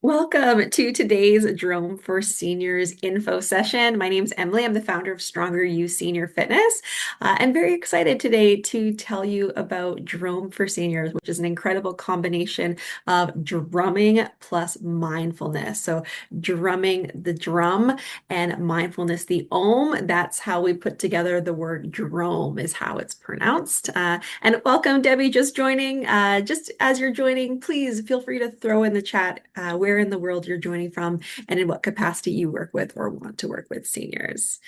Welcome to today's DROM for Seniors info session. My name's Emily. I'm the founder of Stronger You Senior Fitness. I'm very excited today to tell you about DROM for Seniors, which is an incredible combination of drumming plus mindfulness. So drumming the drum and mindfulness the ohm. That's how we put together the word DROM is how it's pronounced. And welcome, Debbie, just joining. Just as you're joining, please feel free to throw in the chat where in the world you're joining from and in what capacity you work with or want to work with seniors.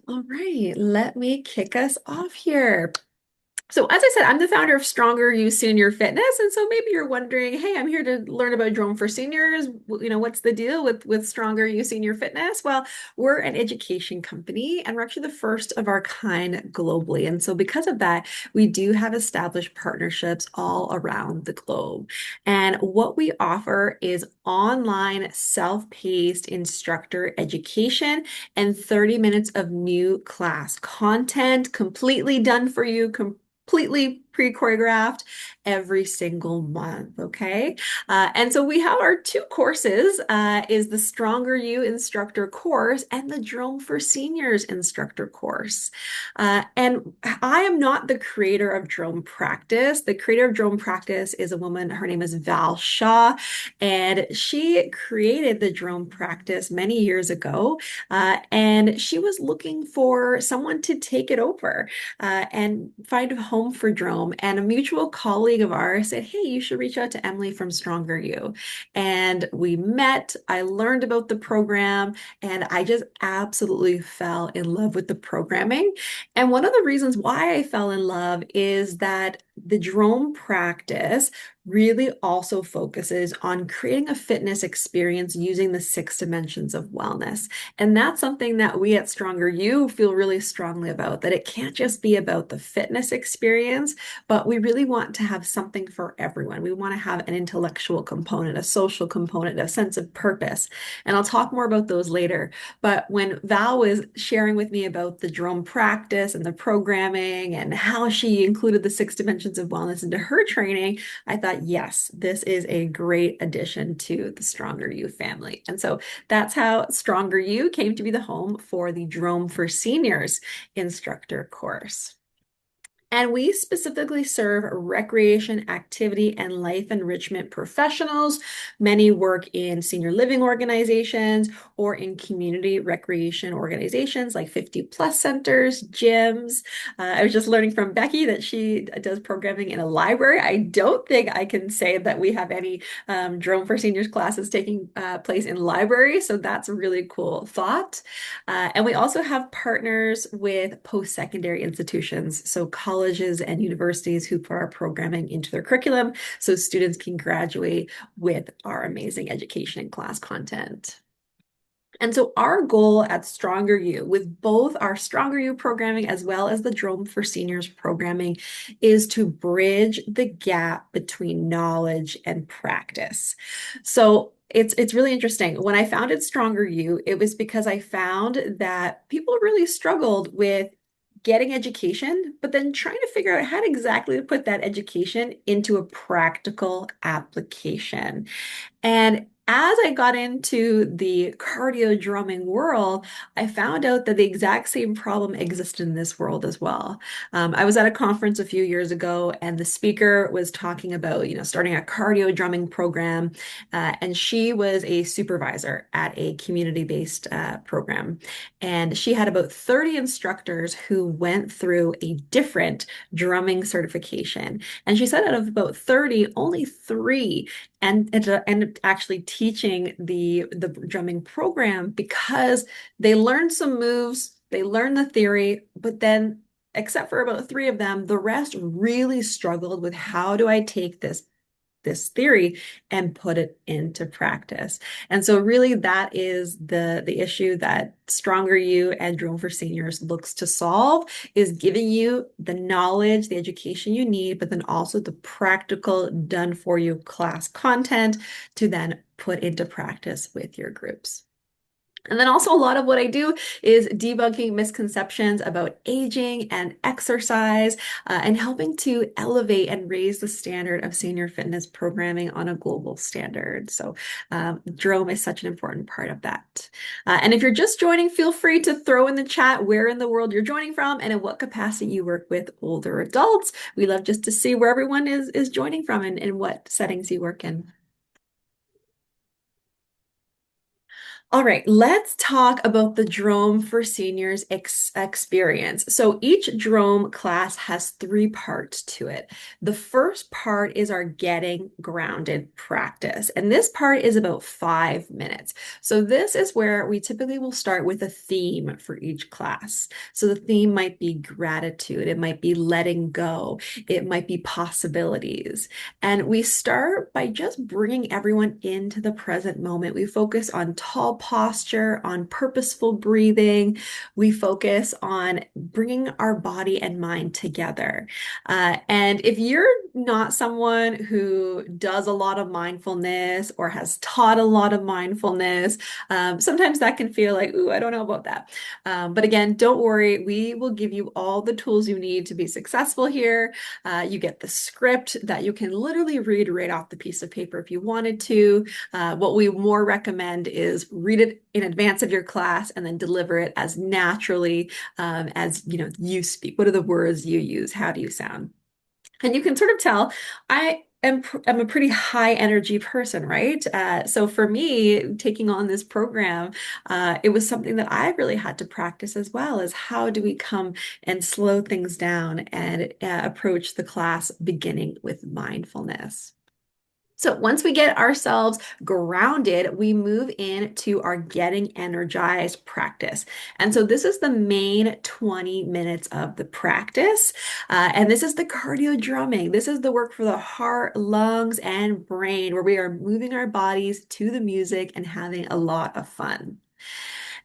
All right, let me kick us off here. So as I said, I'm the founder of Stronger You Senior Fitness, and so maybe you're wondering, hey, I'm here to learn about Drone for Seniors. What's the deal with Stronger You Senior Fitness? Well, we're an education company, and we're actually the first of our kind globally. And so because of that, we do have established partnerships all around the globe. And what we offer is online self-paced instructor education and 30 minutes of new class content completely done for you, completely pre-choreographed every single month. Okay. And so we have our two courses is the Stronger You instructor course and the Drone for Seniors instructor course. And I am not the creator of Drone Practice. The creator of Drone Practice is a woman. Her name is Val Shaw, and she created the Drone Practice many years ago. And she was looking for someone to take it over and find a home for Drome. And a mutual colleague of ours said, hey, you should reach out to Emily from Stronger You. And we met, I learned about the program, and I just absolutely fell in love with the programming. And one of the reasons why I fell in love is that the Drome practice really also focuses on creating a fitness experience using the 6 dimensions of wellness. And that's something that we at Stronger You feel really strongly about, that it can't just be about the fitness experience, but we really want to have something for everyone. We want to have an intellectual component, a social component, a sense of purpose. And I'll talk more about those later. But when Val was sharing with me about the Drone practice and the programming and how she included the 6 dimensions of wellness into her training, I thought, yes, this is a great addition to the Stronger You family. And so that's how Stronger You came to be the home for the Drone for Seniors instructor course. And we specifically serve recreation, activity, and life enrichment professionals. Many work in senior living organizations or in community recreation organizations like 50 plus centers, gyms. I was just learning from Becky that she does programming in a library. I don't think I can say that we have any Drone for Seniors classes taking place in libraries. So that's a really cool thought. And we also have partners with post-secondary institutions, so colleges and universities who put our programming into their curriculum so students can graduate with our amazing education and class content. And so our goal at Stronger You, with both our Stronger You programming as well as the Drone for Seniors programming, is to bridge the gap between knowledge and practice. So it's really interesting. When I founded Stronger You, it was because I found that people really struggled with getting education, but then trying to figure out how exactly to put that education into a practical application. And as I got into the cardio drumming world, I found out that the exact same problem existed in this world as well. I was at a conference a few years ago, and the speaker was talking about, starting a cardio drumming program, and she was a supervisor at a community-based program, and she had about 30 instructors who went through a different drumming certification. And she said out of about 30, only three and actually teaching the drumming program because they learned some moves, they learned the theory, but then except for about three of them, the rest really struggled with how do I take this theory and put it into practice. And so really that is the issue that Stronger You and Drone for Seniors looks to solve, is giving you the knowledge, the education you need, but then also the practical done for you class content to then put into practice with your groups. And then also a lot of what I do is debunking misconceptions about aging and exercise, and helping to elevate and raise the standard of senior fitness programming on a global standard. So DROM is such an important part of that. And if you're just joining, feel free to throw in the chat where in the world you're joining from and in what capacity you work with older adults. We love just to see where everyone is joining from and what settings you work in. All right, let's talk about the DROM for Seniors experience. So each DROM class has three parts to it. The first part is our getting grounded practice, and this part is about 5 minutes. So this is where we typically will start with a theme for each class. So the theme might be gratitude, it might be letting go, it might be possibilities. And we start by just bringing everyone into the present moment. We focus on tall posture, on purposeful breathing. We focus on bringing our body and mind together. And if you're not someone who does a lot of mindfulness or has taught a lot of mindfulness, sometimes that can feel like, ooh, I don't know about that. But again, don't worry. We will give you all the tools you need to be successful here. You get the script that you can literally read right off the piece of paper if you wanted to. What we more recommend is read it in advance of your class and then deliver it as naturally as you speak. What are the words you use? How do you sound? And you can sort of tell I'm a pretty high energy person, right? So for me, taking on this program, it was something that I really had to practice as well, as how do we come and slow things down and approach the class beginning with mindfulness. So once we get ourselves grounded, we move into our getting energized practice. And so this is the main 20 minutes of the practice. And this is the cardio drumming. This is the work for the heart, lungs, and brain, where we are moving our bodies to the music and having a lot of fun.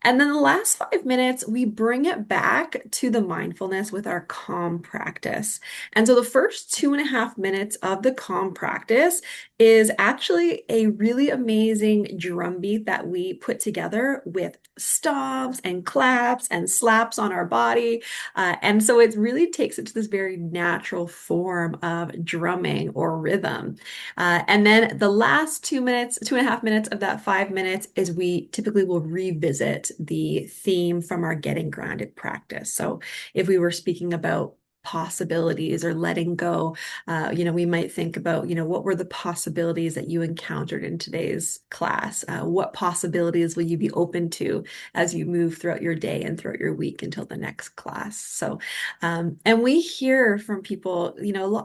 And then the last 5 minutes, we bring it back to the mindfulness with our calm practice. And so the first 2.5 minutes of the calm practice is actually a really amazing drum beat that we put together with stomps and claps and slaps on our body. And so it really takes it to this very natural form of drumming or rhythm. And then the last 2 minutes, 2.5 minutes of that 5 minutes is we typically will revisit the theme from our getting grounded practice. So if we were speaking about possibilities or letting go, we might think about, what were the possibilities that you encountered in today's class? What possibilities will you be open to as you move throughout your day and throughout your week until the next class? So, and we hear from people,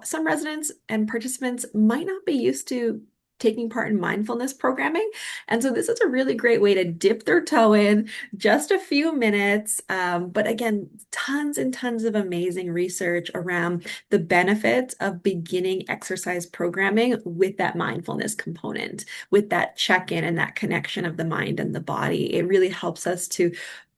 some residents and participants might not be used to taking part in mindfulness programming. And so this is a really great way to dip their toe in just a few minutes. But again, tons and tons of amazing research around the benefits of beginning exercise programming with that mindfulness component, with that check-in and that connection of the mind and the body. It really helps us to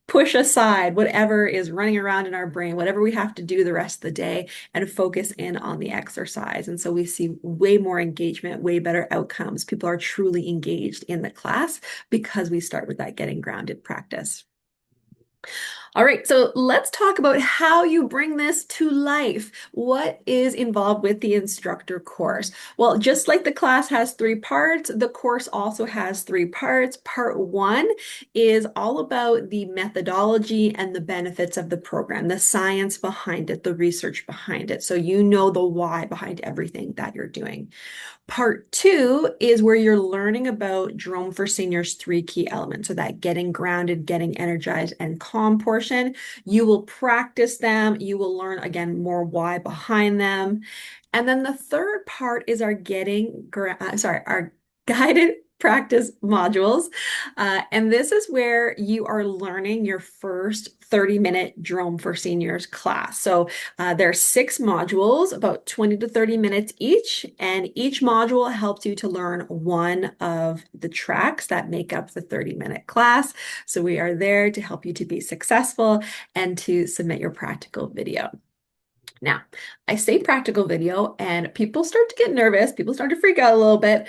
push aside whatever is running around in our brain, whatever we have to do the rest of the day, and focus in on the exercise. And so we see way more engagement, way better outcomes. People are truly engaged in the class because we start with that getting grounded practice. All right, so let's talk about how you bring this to life. What is involved with the instructor course? Well, just like the class has three parts, the course also has three parts. Part one is all about the methodology and the benefits of the program, the science behind it, the research behind it. So you know the why behind everything that you're doing. Part two is where you're learning about DROM for Seniors' three key elements. So that getting grounded, getting energized, and calm portion. You will practice them. You will learn again more why behind them. And then the third part is our our guided practice modules. And this is where you are learning your first 30-minute DROM for Seniors class. So there are 6 modules, about 20 to 30 minutes each, and each module helps you to learn one of the tracks that make up the 30-minute class. So we are there to help you to be successful and to submit your practical video. Now, I say practical video, and people start to get nervous. People start to freak out a little bit.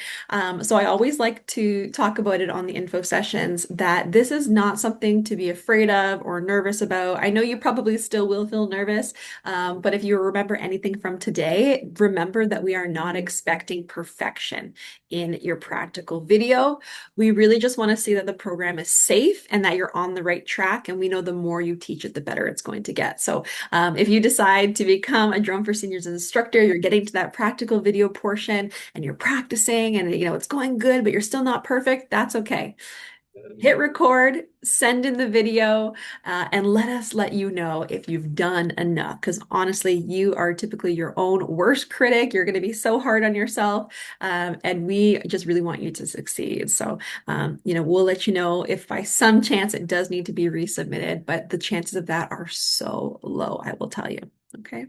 So I always like to talk about it on the info sessions that this is not something to be afraid of or nervous about. I know you probably still will feel nervous, but if you remember anything from today, remember that we are not expecting perfection in your practical video. We really just want to see that the program is safe and that you're on the right track. And we know the more you teach it, the better it's going to get. So if you decide to become a Drone for Seniors instructor, you're getting to that practical video portion and you're practicing and it's going good, but you're still not perfect, that's okay. Hit record, send in the video, and let you know if you've done enough. Because honestly, you are typically your own worst critic. You're going to be so hard on yourself, and we just really want you to succeed. So, we'll let you know if by some chance it does need to be resubmitted, but the chances of that are so low, I will tell you. Okay.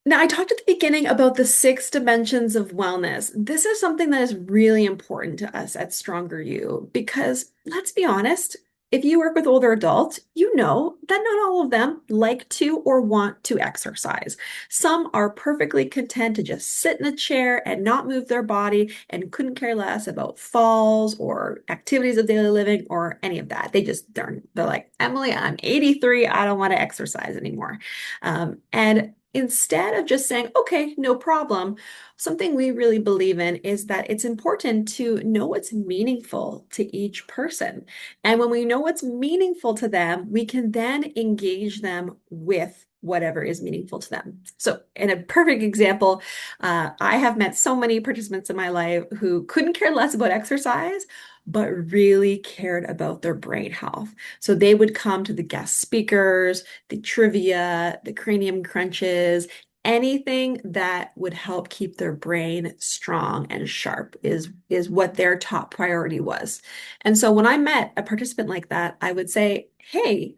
Now, I talked at the beginning about the 6 dimensions of wellness. This is something that is really important to us at Stronger You because let's be honest, if you work with older adults, you know that not all of them like to or want to exercise. Some are perfectly content to just sit in a chair and not move their body and couldn't care less about falls or activities of daily living or any of that. They're like, Emily, I'm 83, I don't want to exercise anymore. And instead of just saying, okay, no problem, something we really believe in is that it's important to know what's meaningful to each person. And when we know what's meaningful to them, we can then engage them with whatever is meaningful to them. So, in a perfect example, I have met so many participants in my life who couldn't care less about exercise, but really cared about their brain health. So they would come to the guest speakers, the trivia, the cranium crunches, anything that would help keep their brain strong and sharp is what their top priority was. And so when I met a participant like that, I would say, hey,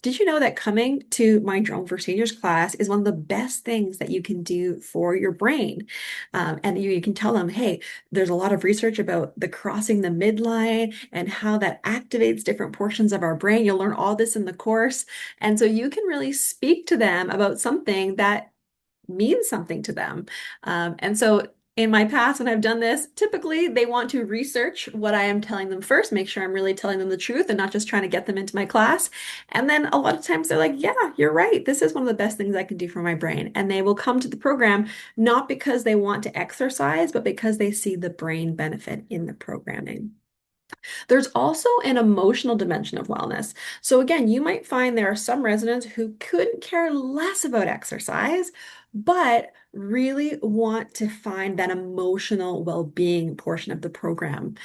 did you know that coming to my Drone for Seniors class is one of the best things that you can do for your brain? And you can tell them, hey, there's a lot of research about the crossing the midline and how that activates different portions of our brain. You'll learn all this in the course. And so you can really speak to them about something that means something to them. And so in my past, when I've done this, typically they want to research what I am telling them first, make sure I'm really telling them the truth and not just trying to get them into my class. And then a lot of times they're like, yeah, you're right. This is one of the best things I can do for my brain. And they will come to the program not because they want to exercise, but because they see the brain benefit in the programming. There's also an emotional dimension of wellness. So again, you might find there are some residents who couldn't care less about exercise, but really want to find that emotional well-being portion of the program.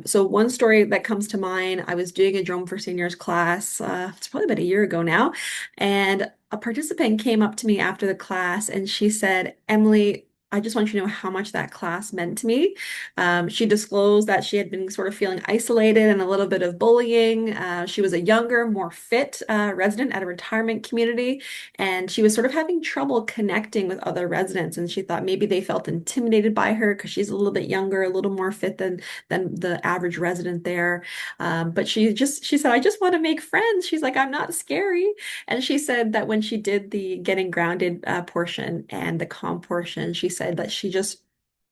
So one story that comes to mind, I was doing a Drone for Seniors class, it's probably about a year ago now, and a participant came up to me after the class and she said, Emily, I just want you to know how much that class meant to me. She disclosed that she had been sort of feeling isolated and a little bit of bullying. She was a younger, more fit resident at a retirement community, and she was sort of having trouble connecting with other residents. And she thought maybe they felt intimidated by her because she's a little bit younger, a little more fit than the average resident there. But she said, I just want to make friends. She's like, I'm not scary. And she said that when she did the getting grounded portion and the calm portion, she said that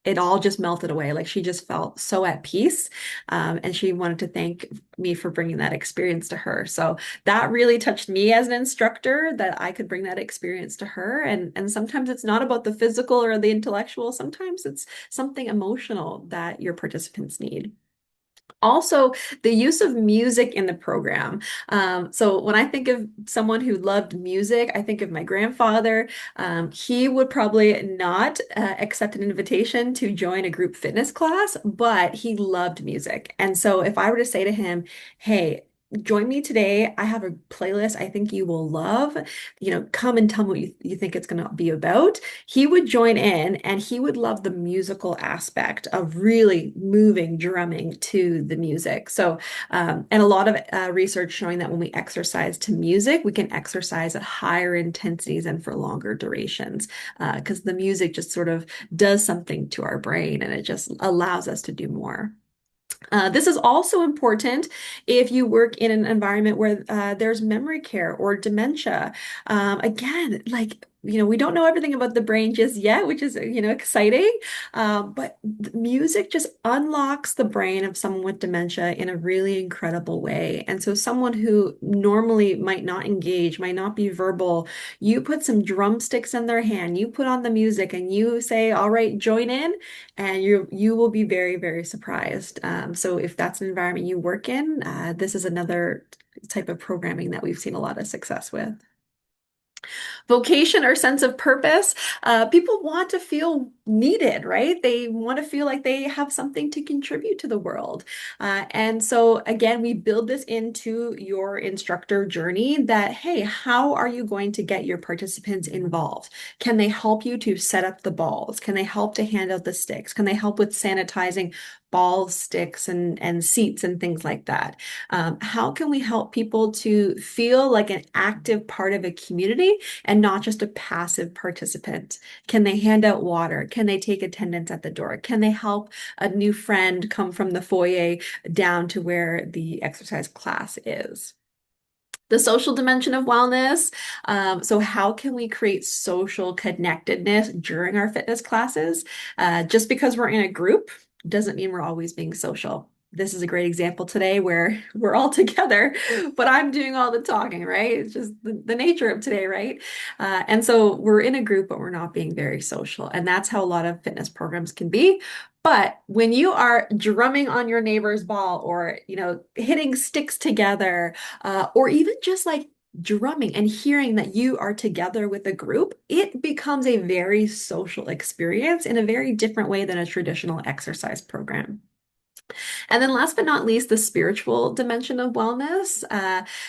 it all just melted away. Like she just felt so at peace. And she wanted to thank me for bringing that experience to her. So that really touched me as an instructor that I could bring that experience to her. And sometimes it's not about the physical or the intellectual. Sometimes it's something emotional that your participants need. Also, the use of music in the program. So when I think of someone who loved music, I think of my grandfather. He would probably not accept an invitation to join a group fitness class, but he loved music. And so if I were to say to him, hey, join me today. I have a playlist I think you will love. Come and tell me what you think it's going to be about. He would join in and he would love the musical aspect of really moving, drumming to the music. So, and a lot of research showing that when we exercise to music, we can exercise at higher intensities and for longer durations because the music just sort of does something to our brain and it just allows us to do more. This is also important if you work in an environment where there's memory care or dementia. Again, we don't know everything about the brain just yet, which is, exciting. But music just unlocks the brain of someone with dementia in a really incredible way. And so someone who normally might not engage, might not be verbal, you put some drumsticks in their hand, you put on the music and you say, all right, join in, and you will be very, very surprised. So if that's an environment you work in, this is another type of programming that we've seen a lot of success with. Vocation or sense of purpose. People want to feel needed, right? They want to feel like they have something to contribute to the world. And so, again, we build this into your instructor journey that, hey, how are you going to get your participants involved? Can they help you to set up the balls? Can they help to hand out the sticks? Can they help with sanitizing balls, sticks, and seats and things like that? How can we help people to feel like an active part of a community and not just a passive participant? Can they hand out water? Can they take attendance at the door? Can they help a new friend come from the foyer down to where the exercise class is? The social dimension of wellness. So how can we create social connectedness during our fitness classes? Just because we're in a group doesn't mean we're always being social. This is a great example today where we're all together, but I'm doing all the talking, right? It's just the nature of today, right? And so we're in a group, but we're not being very social. And that's how a lot of fitness programs can be. But when you are drumming on your neighbor's ball or, hitting sticks together, or even just like drumming and hearing that you are together with a group, it becomes a very social experience in a very different way than a traditional exercise program. And then last but not least, the spiritual dimension of wellness.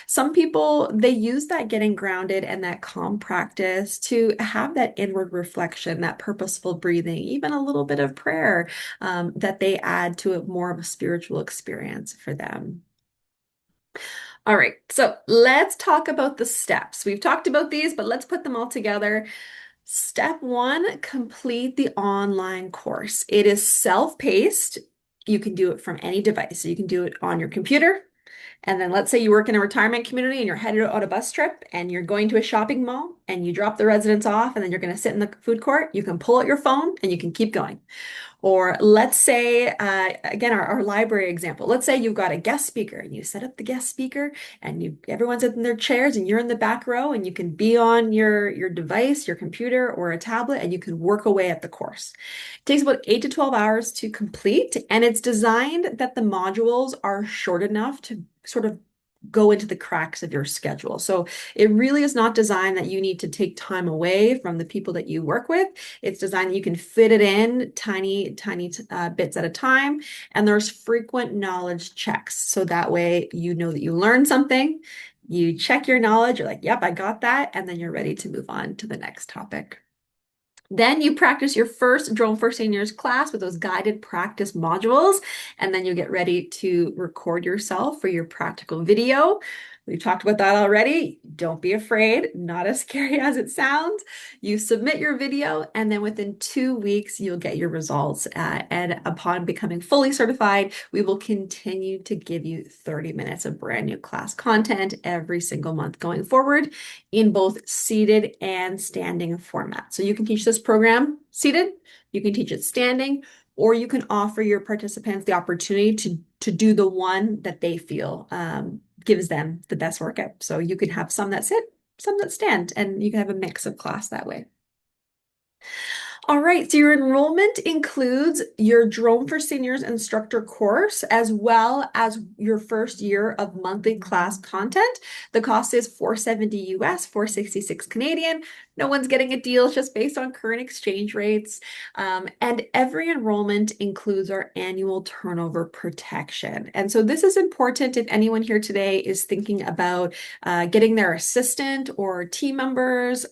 Some people, they use that getting grounded and that calm practice to have that inward reflection, that purposeful breathing, even a little bit of prayer, that they add to a more of a spiritual experience for them. All right, so let's talk about the steps. We've talked about these, but let's put them all together. Step one, complete the online course. It is self-paced. You can do it from any device. So you can do it on your computer. And then let's say you work in a retirement community and you're headed on a bus trip and you're going to a shopping mall and you drop the residents off and then you're going to sit in the food court. You can pull out your phone and you can keep going. Or let's say, again, our library example, let's say you've got a guest speaker and you set up the guest speaker and everyone's in their chairs and you're in the back row and you can be on your device, your computer or a tablet, and you can work away at the course. It takes about 8 to 12 hours to complete, and it's designed that the modules are short enough to sort of go into the cracks of your schedule. So it really is not designed that you need to take time away from the people that you work with. It's designed that you can fit it in tiny, tiny bits at a time. And there's frequent knowledge checks. So that way you know that you learned something, you check your knowledge, you're like, yep, I got that. And then you're ready to move on to the next topic. Then you practice your first Drone for Seniors class with those guided practice modules, and then you get ready to record yourself for your practical video. We've talked about that already. Don't be afraid, not as scary as it sounds. You submit your video, and then within 2 weeks, you'll get your results. And upon becoming fully certified, we will continue to give you 30 minutes of brand new class content every single month going forward in both seated and standing format. So you can teach this program seated, you can teach it standing, or you can offer your participants the opportunity to do the one that they feel gives them the best workout. So you can have some that sit, some that stand, and you can have a mix of class that way. All right, so your enrollment includes your Drone for Seniors instructor course, as well as your first year of monthly class content. The cost is $470 US, 466 Canadian. No one's getting a deal, it's just based on current exchange rates. And every enrollment includes our annual turnover protection. And so this is important if anyone here today is thinking about getting their assistant or team members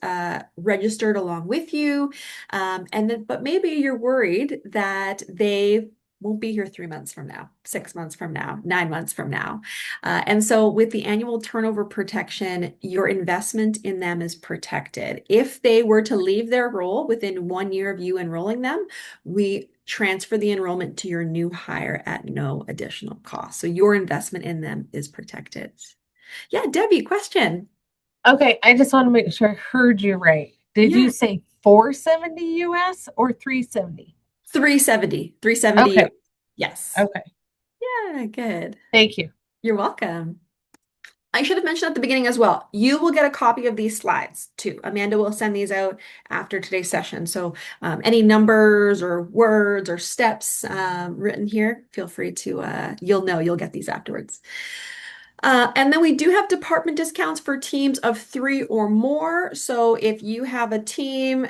registered along with you. But maybe you're worried that they won't be here 3 months from now, 6 months from now, 9 months from now. And so with the annual turnover protection, your investment in them is protected. If they were to leave their role within 1 year of you enrolling them, we transfer the enrollment to your new hire at no additional cost. So your investment in them is protected. Yeah, Debbie, question. Okay, I just want to make sure I heard you right. Did you Yeah, say 470 US or 370? 370, 370. Okay, Yes. okay. Yeah, good. Thank you. You're welcome. I should have mentioned at the beginning as well. You will get a copy of these slides too. Amanda will send these out after today's session. So any numbers or words or steps written here, feel free to, you'll get these afterwards. And then we do have department discounts for teams of 3 or more. So if you have a team,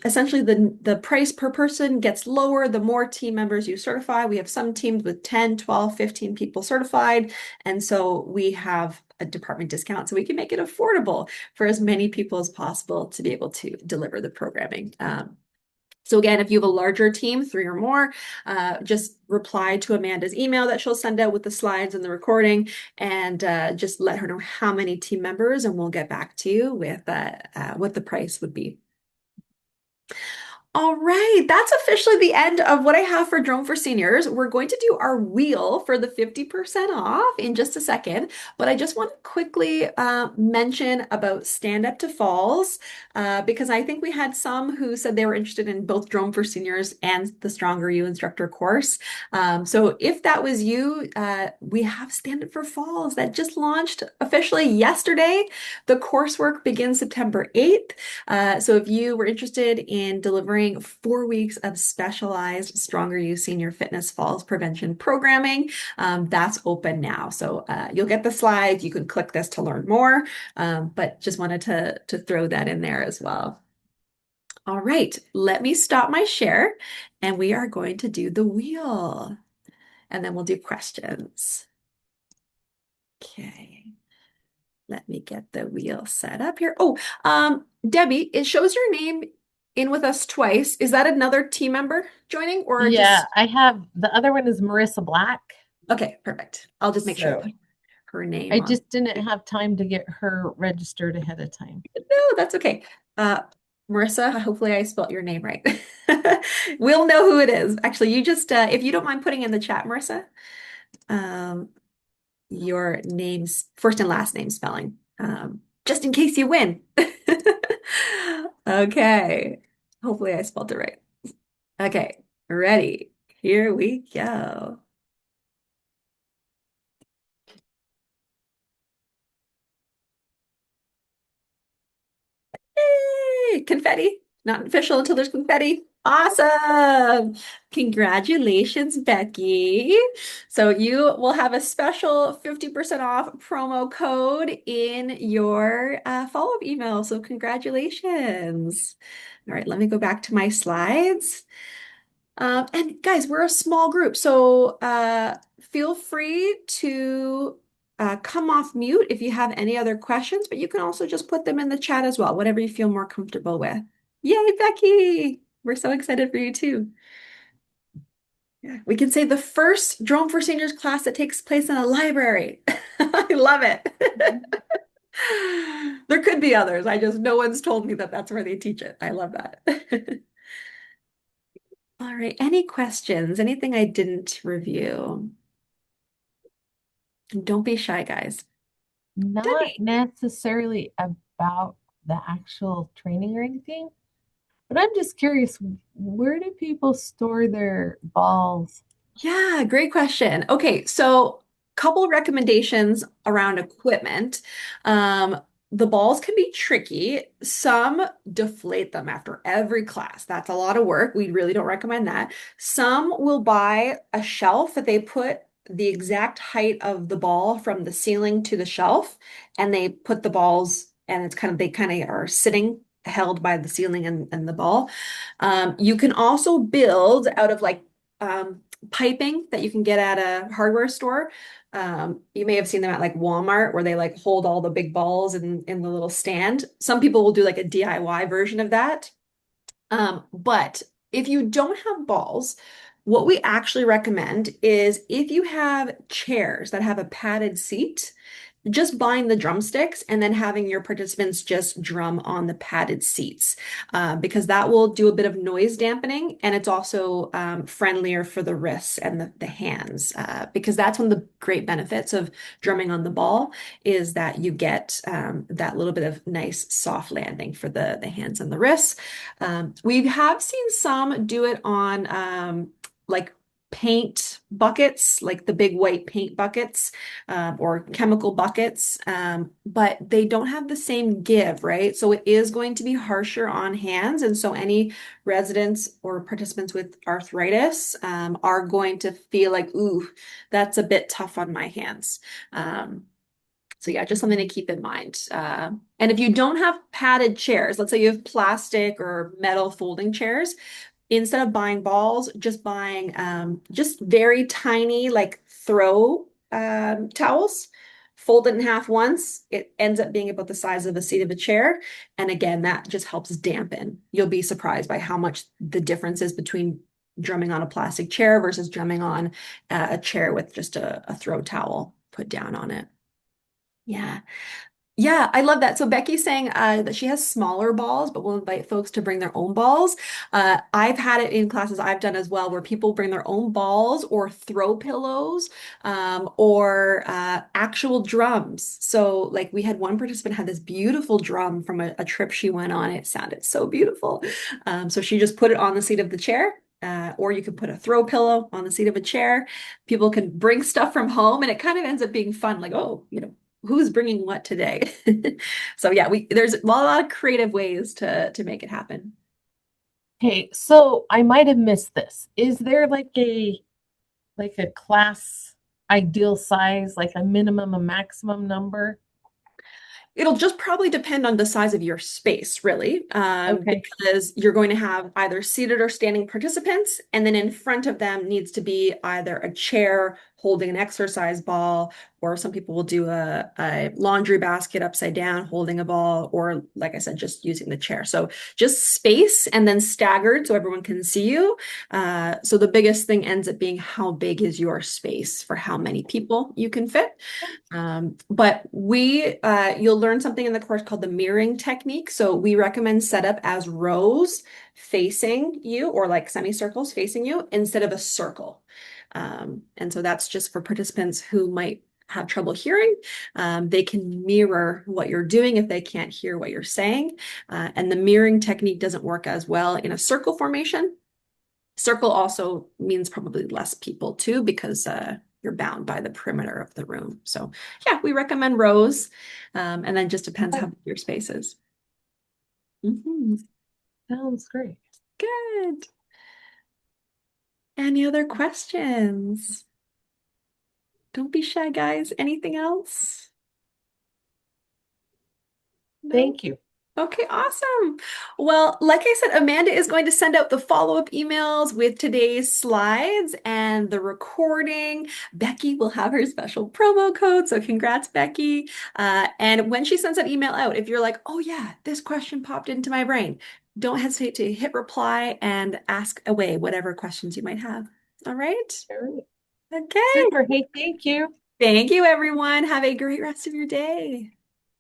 essentially the price per person gets lower the more team members you certify. We have some teams with 10, 12, 15 people certified. And so we have a department discount so we can make it affordable for as many people as possible to be able to deliver the programming. So again, if you have a larger team, 3 or more, just reply to Amanda's email that she'll send out with the slides and the recording, and just let her know how many team members, and we'll get back to you with what the price would be. All right, that's officially the end of what I have for Drone for Seniors. We're going to do our wheel for the 50% off in just a second, but I just want to quickly mention about Stand Up to Falls because I think we had some who said they were interested in both Drone for Seniors and the Stronger You instructor course. So if that was you, we have Stand Up for Falls that just launched officially yesterday. The coursework begins September 8th. So if you were interested in delivering 4 weeks of specialized Stronger You Senior Fitness Falls Prevention programming, that's open now. So you'll get the slides. You can click this to learn more, but just wanted to throw that in there as well. All right, let me stop my share and we are going to do the wheel and then we'll do questions. Okay. Let me get the wheel set up here. Oh, Debbie, it shows your name in with us twice. Is that another team member joining or Yeah, just I have the other one is Marissa Black. okay, perfect. I'll just make sure I So put her name I on. just didn't have time to get her registered ahead of time. No, that's okay. Marissa, hopefully I spelled your name right. We'll know who it is. Actually, you just if you don't mind putting in the chat, Marissa, um, your name's first and last name spelling, just in case you win. Okay. Hopefully I spelled it right. Okay, ready. Here we go. Yay! Confetti. Not official until there's confetti. Awesome. Congratulations, Becky. So you will have a special 50% off promo code in your follow-up email. So congratulations. All right, let me go back to my slides. And guys, we're a small group, so feel free to come off mute if you have any other questions, but you can also just put them in the chat as well, whatever you feel more comfortable with. Yay, Becky! We're so excited for you too. Yeah, we can say the first Drone for Seniors class that takes place in a library. I love it. There could be others. No one's told me that that's where they teach it. I love that. All right. Any questions? Anything I didn't review? Don't be shy, guys. Not Debbie. necessarily about the actual training or anything, but I'm just curious, where do people store their balls? Yeah, great question. Okay, so couple recommendations around equipment. Um, the balls can be tricky. Some deflate them after every class. That's a lot of work. We really don't recommend that. Some will buy a shelf that they put the exact height of the ball from the ceiling to the shelf, and they put the balls, and they kind of are sitting held by the ceiling and the ball. You can also build out of like piping that you can get at a hardware store. You may have seen them at like Walmart where they like hold all the big balls in the little stand. Some people will do like a DIY version of that. But if you don't have balls, What we actually recommend is if you have chairs that have a padded seat, just buying the drumsticks and then having your participants just drum on the padded seats, because that will do a bit of noise dampening and it's also friendlier for the wrists and the hands, because that's one of the great benefits of drumming on the ball is that you get that little bit of nice soft landing for the hands and the wrists. We have seen some do it on like paint buckets, like the big white paint buckets, or chemical buckets, but they don't have the same give, right? So it is going to be harsher on hands. And so any residents or participants with arthritis are going to feel like, ooh, that's a bit tough on my hands. So yeah, just something to keep in mind. And if you don't have padded chairs, let's say you have plastic or metal folding chairs, instead of buying balls, just buying just very tiny like throw towels. Fold it in half once. It ends up being about the size of a seat of a chair. And again, that just helps dampen. You'll be surprised by how much the difference is between drumming on a plastic chair versus drumming on a chair with just a throw towel put down on it. Yeah. Yeah, I love that. So Becky's saying that she has smaller balls, but will invite folks to bring their own balls. I've had it in classes I've done as well, where people bring their own balls or throw pillows, or actual drums. So, like, we had one participant had this beautiful drum from a trip she went on. It sounded so beautiful. So she just put it on the seat of the chair. Or you could put a throw pillow on the seat of a chair. People can bring stuff from home, and it kind of ends up being fun. Like, oh, who's bringing what today? So yeah, we there's a lot of creative ways to make it happen. Okay, so I might have missed this. Is there like a class ideal size, like a minimum, a maximum number? It'll just probably depend on the size of your space, really, Okay. because you're going to have either seated or standing participants, and then in front of them needs to be either a chair holding an exercise ball, or some people will do a laundry basket upside down holding a ball, or like I said, just using the chair. So just space and then staggered so everyone can see you. So the biggest thing ends up being how big is your space for how many people you can fit. But you'll learn something in the course called the mirroring technique. So we recommend setup as rows facing you or like semicircles facing you instead of a circle. And so that's just for participants who might have trouble hearing. They can mirror what you're doing if they can't hear what you're saying. And the mirroring technique doesn't work as well in a circle formation. Circle also means probably less people too, because you're bound by the perimeter of the room. So yeah, we recommend rows, and then just depends how Oh, big your space is. Mhm. sounds great. Good. Any other questions? Don't be shy, guys. Anything else? No? Thank you. Okay, awesome. Well, like I said, Amanda is going to send out the follow-up emails with today's slides and the recording. Becky will have her special promo code. So congrats, Becky. And when she sends that email out, if you're like, oh yeah, this question popped into my brain, don't hesitate to hit reply and ask away whatever questions you might have. All right. All right. Okay. Super. Hey, thank you. Thank you, everyone. Have a great rest of your day.